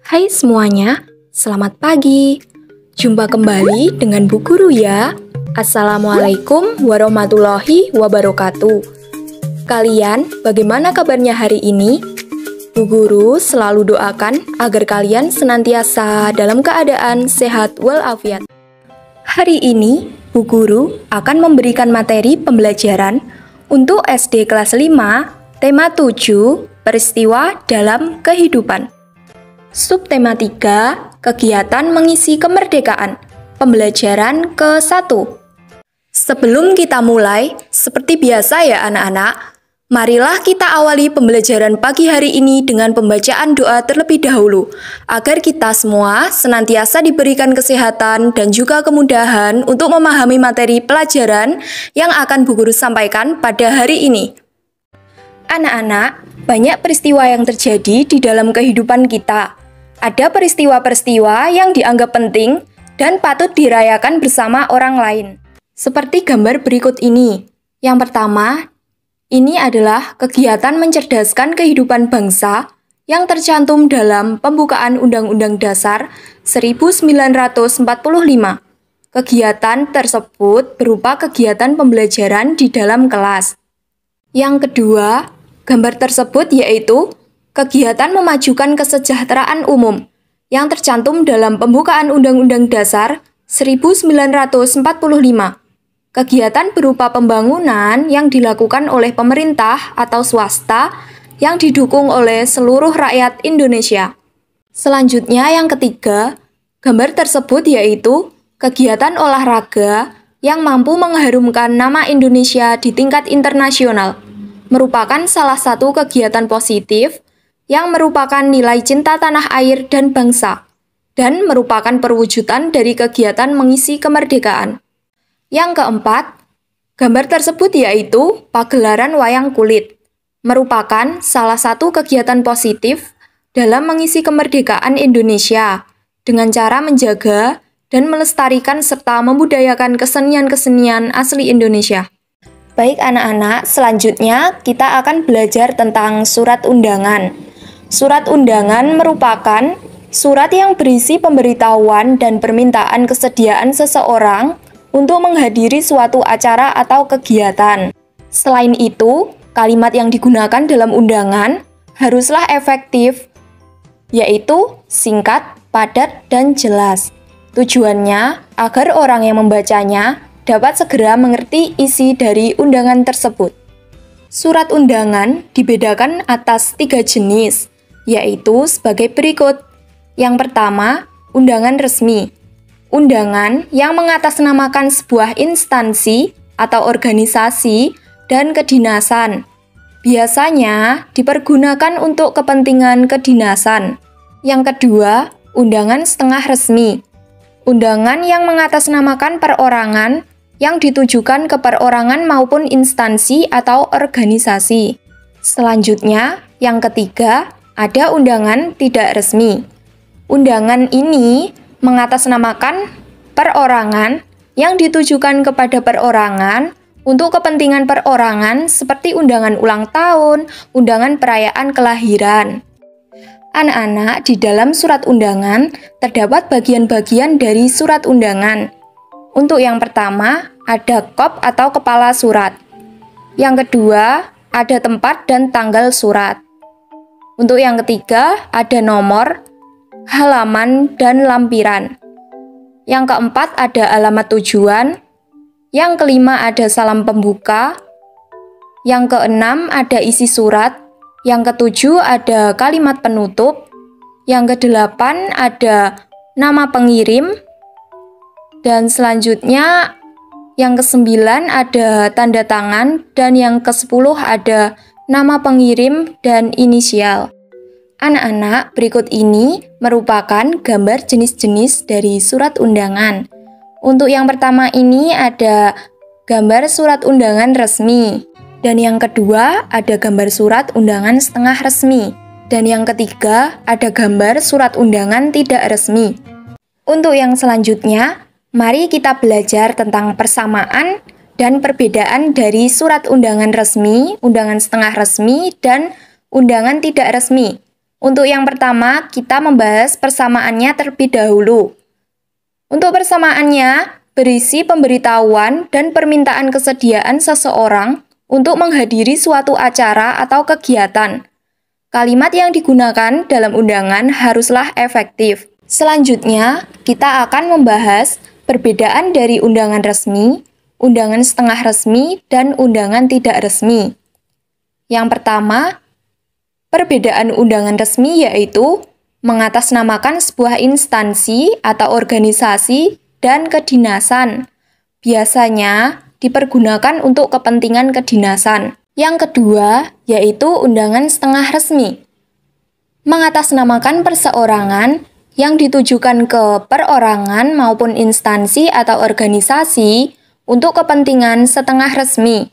Hai semuanya, selamat pagi. Jumpa kembali dengan Bu Guru ya. Assalamualaikum warahmatullahi wabarakatuh. Kalian bagaimana kabarnya hari ini? Bu Guru selalu doakan agar kalian senantiasa dalam keadaan sehat walafiat. Hari ini, Bu Guru akan memberikan materi pembelajaran untuk SD kelas 5, tema 7, peristiwa dalam kehidupan. Subtema 3, kegiatan mengisi kemerdekaan, pembelajaran ke-1. Sebelum kita mulai, seperti biasa ya anak-anak, marilah kita awali pembelajaran pagi hari ini dengan pembacaan doa terlebih dahulu, agar kita semua senantiasa diberikan kesehatan dan juga kemudahan untuk memahami materi pelajaran yang akan Bu Guru sampaikan pada hari ini. Anak-anak, banyak peristiwa yang terjadi di dalam kehidupan kita. Ada peristiwa-peristiwa yang dianggap penting dan patut dirayakan bersama orang lain. Seperti gambar berikut ini. Yang pertama, ini adalah kegiatan mencerdaskan kehidupan bangsa yang tercantum dalam pembukaan Undang-Undang Dasar 1945. Kegiatan tersebut berupa kegiatan pembelajaran di dalam kelas. Yang kedua, gambar tersebut yaitu kegiatan memajukan kesejahteraan umum yang tercantum dalam pembukaan Undang-Undang Dasar 1945. Kegiatan berupa pembangunan yang dilakukan oleh pemerintah atau swasta yang didukung oleh seluruh rakyat Indonesia. Selanjutnya yang ketiga, gambar tersebut yaitu kegiatan olahraga yang mampu mengharumkan nama Indonesia di tingkat internasional, merupakan salah satu kegiatan positif yang merupakan nilai cinta tanah air dan bangsa, dan merupakan perwujudan dari kegiatan mengisi kemerdekaan. Yang keempat, gambar tersebut yaitu pagelaran wayang kulit, merupakan salah satu kegiatan positif dalam mengisi kemerdekaan Indonesia, dengan cara menjaga dan melestarikan serta membudayakan kesenian-kesenian asli Indonesia. Baik anak-anak, selanjutnya kita akan belajar tentang surat undangan. Surat undangan merupakan surat yang berisi pemberitahuan dan permintaan kesediaan seseorang untuk menghadiri suatu acara atau kegiatan. Selain itu, kalimat yang digunakan dalam undangan haruslah efektif, yaitu singkat, padat, dan jelas. Tujuannya agar orang yang membacanya dapat segera mengerti isi dari undangan tersebut. Surat undangan dibedakan atas 3 jenis, yaitu sebagai berikut. Yang pertama, undangan resmi. Undangan yang mengatasnamakan sebuah instansi atau organisasi dan kedinasan. Biasanya dipergunakan untuk kepentingan kedinasan. Yang kedua, undangan setengah resmi. Undangan yang mengatasnamakan perorangan yang ditujukan ke perorangan maupun instansi atau organisasi. Selanjutnya, yang ketiga, ada undangan tidak resmi. Undangan ini mengatasnamakan perorangan yang ditujukan kepada perorangan untuk kepentingan perorangan seperti undangan ulang tahun, undangan perayaan kelahiran. Anak-anak, di dalam surat undangan terdapat bagian-bagian dari surat undangan. Untuk yang pertama, ada kop atau kepala surat. Yang kedua, ada tempat dan tanggal surat. Untuk yang ketiga, ada nomor, halaman, dan lampiran. Yang keempat, ada alamat tujuan. Yang kelima, ada salam pembuka. Yang keenam, ada isi surat. Yang ketujuh, ada kalimat penutup. Yang kedelapan, ada nama pengirim. Dan selanjutnya, yang kesembilan, ada tanda tangan. Dan yang kesepuluh, ada nama pengirim dan inisial. Anak-anak, berikut ini merupakan gambar jenis-jenis dari surat undangan. Untuk yang pertama ini ada gambar surat undangan resmi. Dan yang kedua ada gambar surat undangan setengah resmi. Dan yang ketiga ada gambar surat undangan tidak resmi. Untuk yang selanjutnya, mari kita belajar tentang persamaan dan perbedaan dari surat undangan resmi, undangan setengah resmi, dan undangan tidak resmi. Untuk yang pertama, kita membahas persamaannya terlebih dahulu. Untuk persamaannya, berisi pemberitahuan dan permintaan kesediaan seseorang untuk menghadiri suatu acara atau kegiatan. Kalimat yang digunakan dalam undangan haruslah efektif. Selanjutnya, kita akan membahas perbedaan dari undangan resmi, undangan setengah resmi, dan undangan tidak resmi. Yang pertama, perbedaan undangan resmi yaitu mengatasnamakan sebuah instansi atau organisasi dan kedinasan. Biasanya dipergunakan untuk kepentingan kedinasan. Yang kedua, yaitu undangan setengah resmi. Mengatasnamakan perseorangan yang ditujukan ke perorangan maupun instansi atau organisasi untuk kepentingan setengah resmi.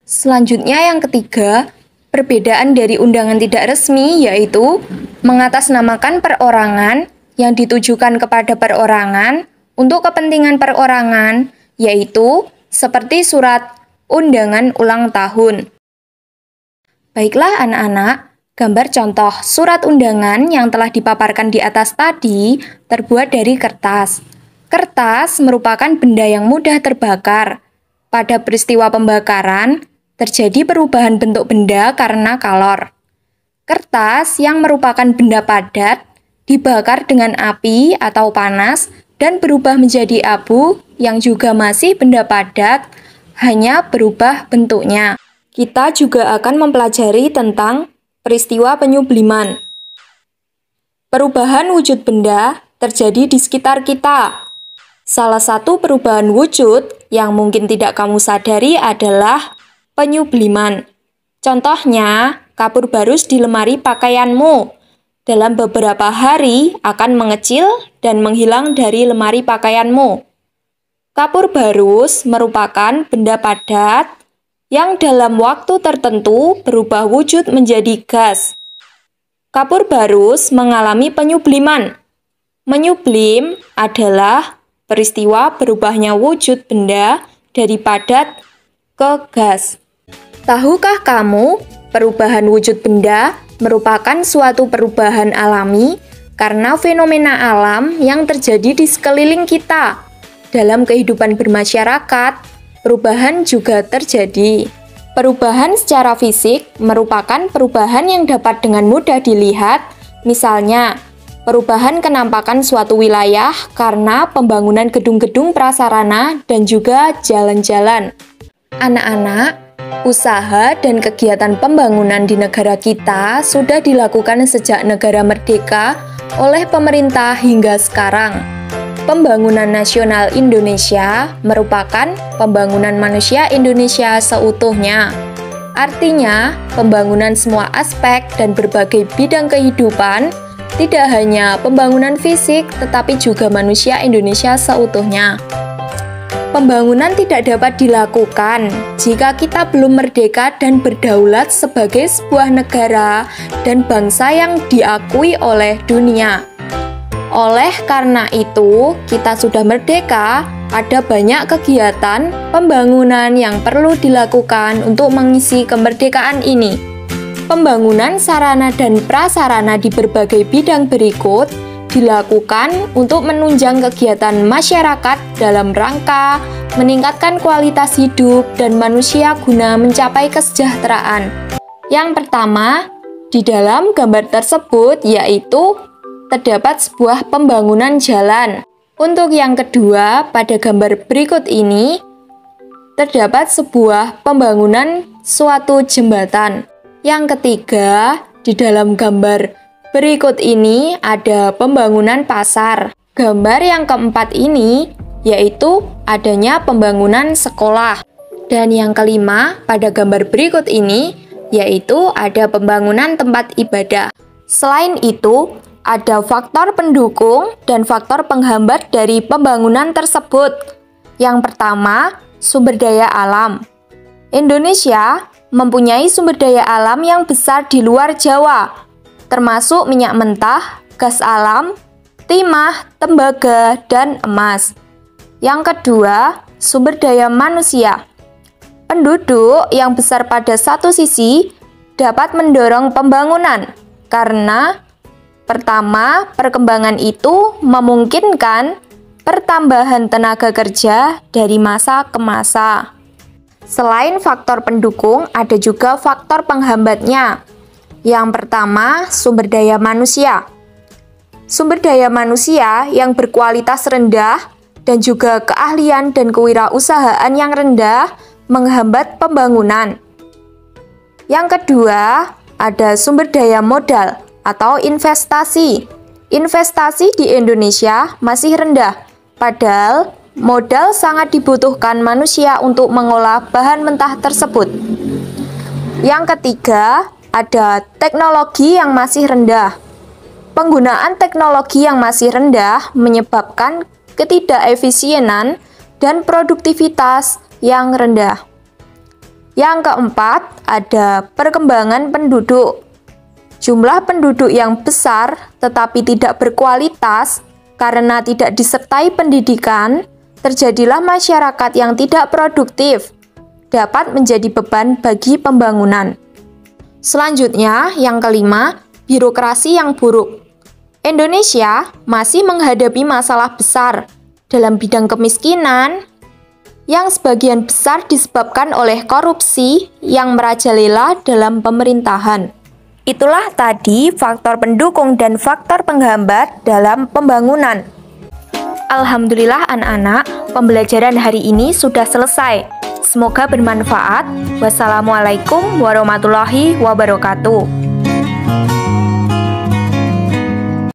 Selanjutnya yang ketiga, perbedaan dari undangan tidak resmi yaitu mengatasnamakan perorangan yang ditujukan kepada perorangan untuk kepentingan perorangan, yaitu seperti surat undangan ulang tahun. Baiklah anak-anak, gambar contoh surat undangan yang telah dipaparkan di atas tadi terbuat dari kertas. Kertas merupakan benda yang mudah terbakar. Pada peristiwa pembakaran, terjadi perubahan bentuk benda karena kalor. Kertas yang merupakan benda padat dibakar dengan api atau panas dan berubah menjadi abu yang juga masih benda padat, hanya berubah bentuknya. Kita juga akan mempelajari tentang peristiwa penyubliman. Perubahan wujud benda terjadi di sekitar kita. Salah satu perubahan wujud yang mungkin tidak kamu sadari adalah penyubliman. Contohnya, kapur barus di lemari pakaianmu. Dalam beberapa hari akan mengecil dan menghilang dari lemari pakaianmu. Kapur barus merupakan benda padat yang dalam waktu tertentu berubah wujud menjadi gas. Kapur barus mengalami penyubliman. Menyublim adalah peristiwa berubahnya wujud benda dari padat ke gas. Tahukah kamu, perubahan wujud benda merupakan suatu perubahan alami karena fenomena alam yang terjadi di sekeliling kita. Dalam kehidupan bermasyarakat, perubahan juga terjadi. Perubahan secara fisik merupakan perubahan yang dapat dengan mudah dilihat, misalnya perubahan kenampakan suatu wilayah karena pembangunan gedung-gedung prasarana dan juga jalan-jalan. Anak-anak, usaha dan kegiatan pembangunan di negara kita sudah dilakukan sejak negara merdeka oleh pemerintah hingga sekarang. Pembangunan nasional Indonesia merupakan pembangunan manusia Indonesia seutuhnya. Artinya, pembangunan semua aspek dan berbagai bidang kehidupan, tidak hanya pembangunan fisik, tetapi juga manusia Indonesia seutuhnya. Pembangunan tidak dapat dilakukan jika kita belum merdeka dan berdaulat sebagai sebuah negara dan bangsa yang diakui oleh dunia. Oleh karena itu, kita sudah merdeka, ada banyak kegiatan pembangunan yang perlu dilakukan untuk mengisi kemerdekaan ini. Pembangunan sarana dan prasarana di berbagai bidang berikut dilakukan untuk menunjang kegiatan masyarakat dalam rangka meningkatkan kualitas hidup dan manusia guna mencapai kesejahteraan. Yang pertama, di dalam gambar tersebut yaitu terdapat sebuah pembangunan jalan. Untuk yang kedua, pada gambar berikut ini terdapat sebuah pembangunan suatu jembatan. Yang ketiga, di dalam gambar berikut ini ada pembangunan pasar. Gambar yang keempat ini yaitu adanya pembangunan sekolah. Dan yang kelima, pada gambar berikut ini yaitu ada pembangunan tempat ibadah. Selain itu, ada faktor pendukung dan faktor penghambat dari pembangunan tersebut. Yang pertama, sumber daya alam. Indonesia mempunyai sumber daya alam yang besar di luar Jawa, termasuk minyak mentah, gas alam, timah, tembaga, dan emas. Yang kedua, sumber daya manusia. penduduk yang besar pada satu sisi dapat mendorong pembangunan karena pertama, perkembangan itu memungkinkan pertambahan tenaga kerja dari masa ke masa. Selain faktor pendukung, ada juga faktor penghambatnya. Yang pertama, sumber daya manusia. Sumber daya manusia yang berkualitas rendah dan juga keahlian dan kewirausahaan yang rendah menghambat pembangunan. Yang kedua, ada sumber daya modal atau investasi. Investasi di Indonesia masih rendah, padahal modal sangat dibutuhkan manusia untuk mengolah bahan mentah tersebut. Yang ketiga, ada teknologi yang masih rendah. Penggunaan teknologi yang masih rendah menyebabkan ketidakefisienan dan produktivitas yang rendah. Yang keempat, ada perkembangan penduduk. Jumlah penduduk yang besar tetapi tidak berkualitas karena tidak disertai pendidikan, terjadilah masyarakat yang tidak produktif, dapat menjadi beban bagi pembangunan. Selanjutnya, yang kelima, birokrasi yang buruk. Indonesia masih menghadapi masalah besar dalam bidang kemiskinan, yang sebagian besar disebabkan oleh korupsi yang merajalela dalam pemerintahan. Itulah tadi faktor pendukung dan faktor penghambat dalam pembangunan. Alhamdulillah anak-anak, pembelajaran hari ini sudah selesai. Semoga bermanfaat. Wassalamualaikum warahmatullahi wabarakatuh.